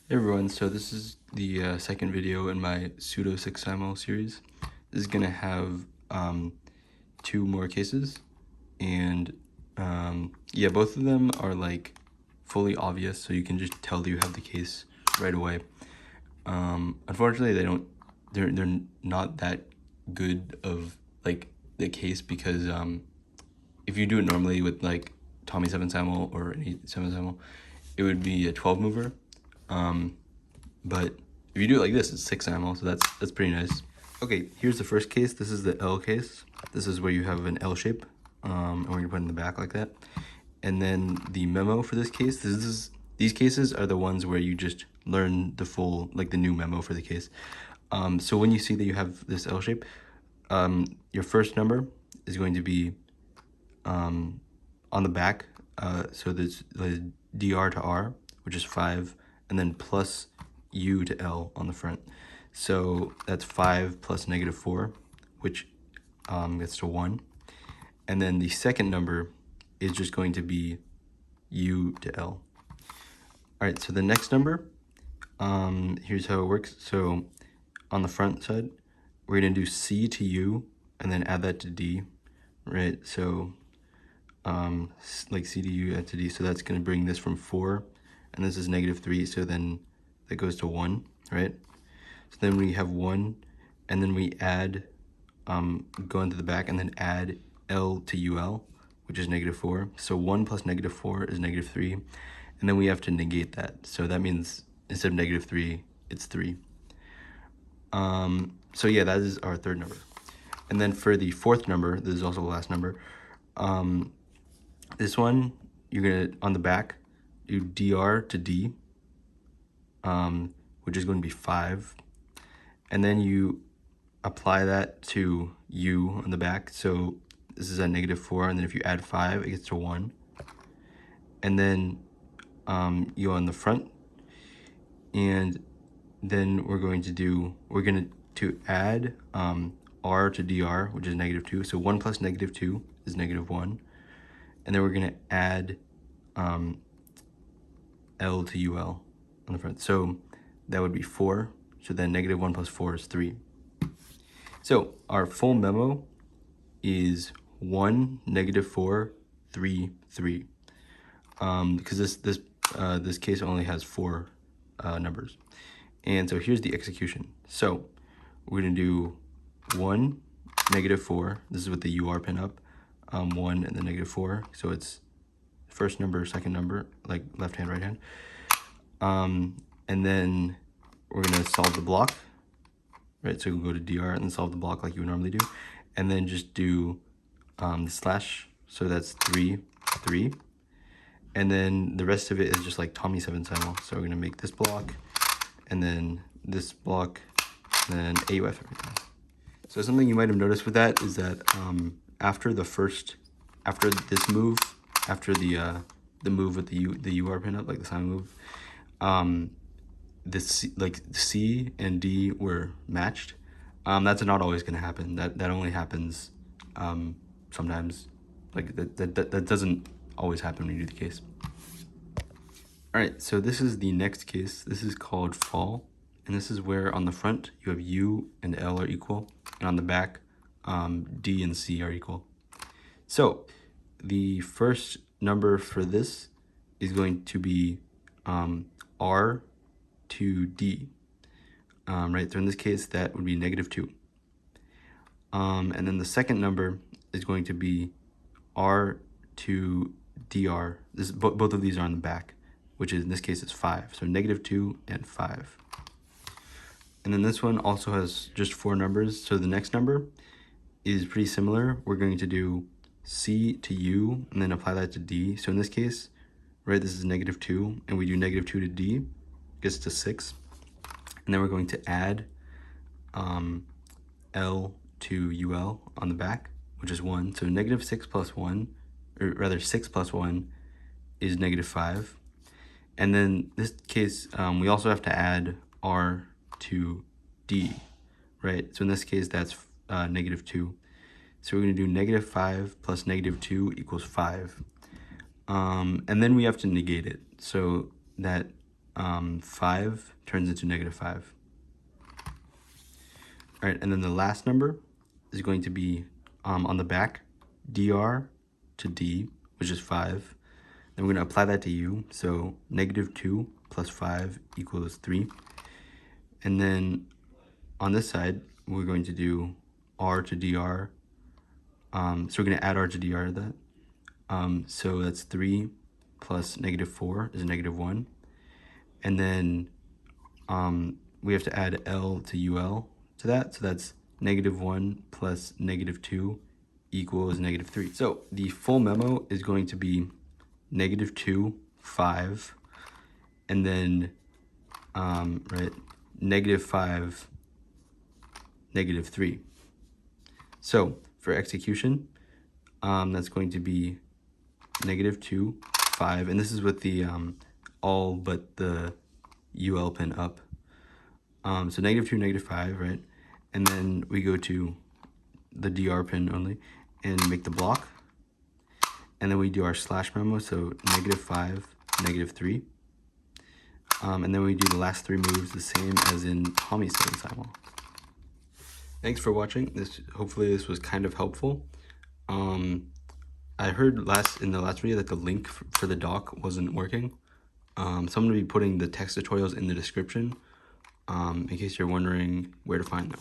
Hey everyone, so this is the second video in my Pseudo 6 Simul series. This is going to have two more cases, and yeah, both of them are like fully obvious, so you can just tell that you have the case right away. Unfortunately, they're not that good of like the case because if you do it normally with like Tommy 7 Simul or any 7 Simul, it would be a 12 mover. But if you do it like this, it's 6 Simul, so that's pretty nice. Okay, here's the first case. This is the L case. This is where you have an L shape, and we're gonna put it in the back like that. And then the memo for this case, these cases are the ones where you just learn the full, like the new memo for the case. So when you see that you have this L shape, your first number is going to be on the back. So there's the DR to R, which is 5, and then plus U to L on the front. So that's 5 plus -4, which gets to 1. And then the second number is just going to be U to L. All right, so the next number, here's how it works. So on the front side, we're gonna do C to U and then add that to D, right? So like C to U add to D, so that's gonna bring this from 4, and this is -3, so then that goes to 1, right? So then we have 1, and then we add, go into the back and then add L to UL, which is -4. So 1 plus -4 is -3, and then we have to negate that. So that means instead of -3, it's 3. So yeah, that is our third number. And then for the fourth number, this is also the last number. This one, you're gonna, on the back, do DR to D, which is going to be 5. And then you apply that to U on the back. So this is at -4, and then if you add 5, it gets to 1. And then U on the front. And then we're going to add R to DR, which is -2. So 1 plus -2 is -1. And then we're going to add L to UL on the front. So that would be 4. So then -1 plus 4 is 3. So our full memo is 1, -4, 3, 3. Because this case only has 4 numbers. And so here's the execution. So we're gonna do 1, -4. This is with the UR pin up. 1 and then -4. So it's first number, second number, like left hand, right hand. And then we're gonna solve the block, right? So we'll go to DR and then solve the block like you would normally do. And then just do the slash. So that's 3, 3. And then the rest of it is just like Tommy 7 Simul. So we're gonna make this block, and then this block, and then AUF everything. So something you might have noticed with that is that after this move, after the move with the UR pin up, like the Simul move, the C and D were matched. That's not always gonna happen. That only happens sometimes. Like that doesn't always happen when you do the case. All right, so this is the next case. This is called fall, and this is where on the front you have U and L are equal, and on the back D and C are equal. So the first number for this is going to be R to D, right? So in this case, that would be -2. And then the second number is going to be R to DR. Both of these are on the back, which is, in this case, it's 5. So -2 and 5. And then this one also has just 4 numbers. So the next number is pretty similar. We're going to do C to U and then apply that to D. So in this case, right, this is -2, and we do -2 to D, gets to 6. And then we're going to add L to UL on the back, which is 1. So -6 plus 1, or rather 6 plus 1 is -5. And then this case, we also have to add R to D, right? So in this case, that's -2. So we're gonna do -5 plus -2 equals 5. And then we have to negate it. So that 5 turns into -5. All right, and then the last number is going to be on the back, dr to d, which is 5. Then we're going to apply that to u, so -2 plus 5 equals 3. And then on this side, we're going to do r to dr. So we're going to add r to dr to that. So that's 3 plus -4 is -1. And then we have to add L to UL to that. So that's -1 plus -2 equals -3. So the full memo is going to be -2, 5, and then, right, -5, -3. So for execution, that's going to be -2, 5, and this is with the all but the UL pin up. So -2, -5, right? And then we go to the DR pin only and make the block. And then we do our slash memo, so -5, -3. And then we do the last 3 moves the same as in Tommy set and Simul. Thanks for watching. Hopefully this was kind of helpful. I heard in the last video that the link for the doc wasn't working. So I'm going to be putting the text tutorials in the description in case you're wondering where to find them.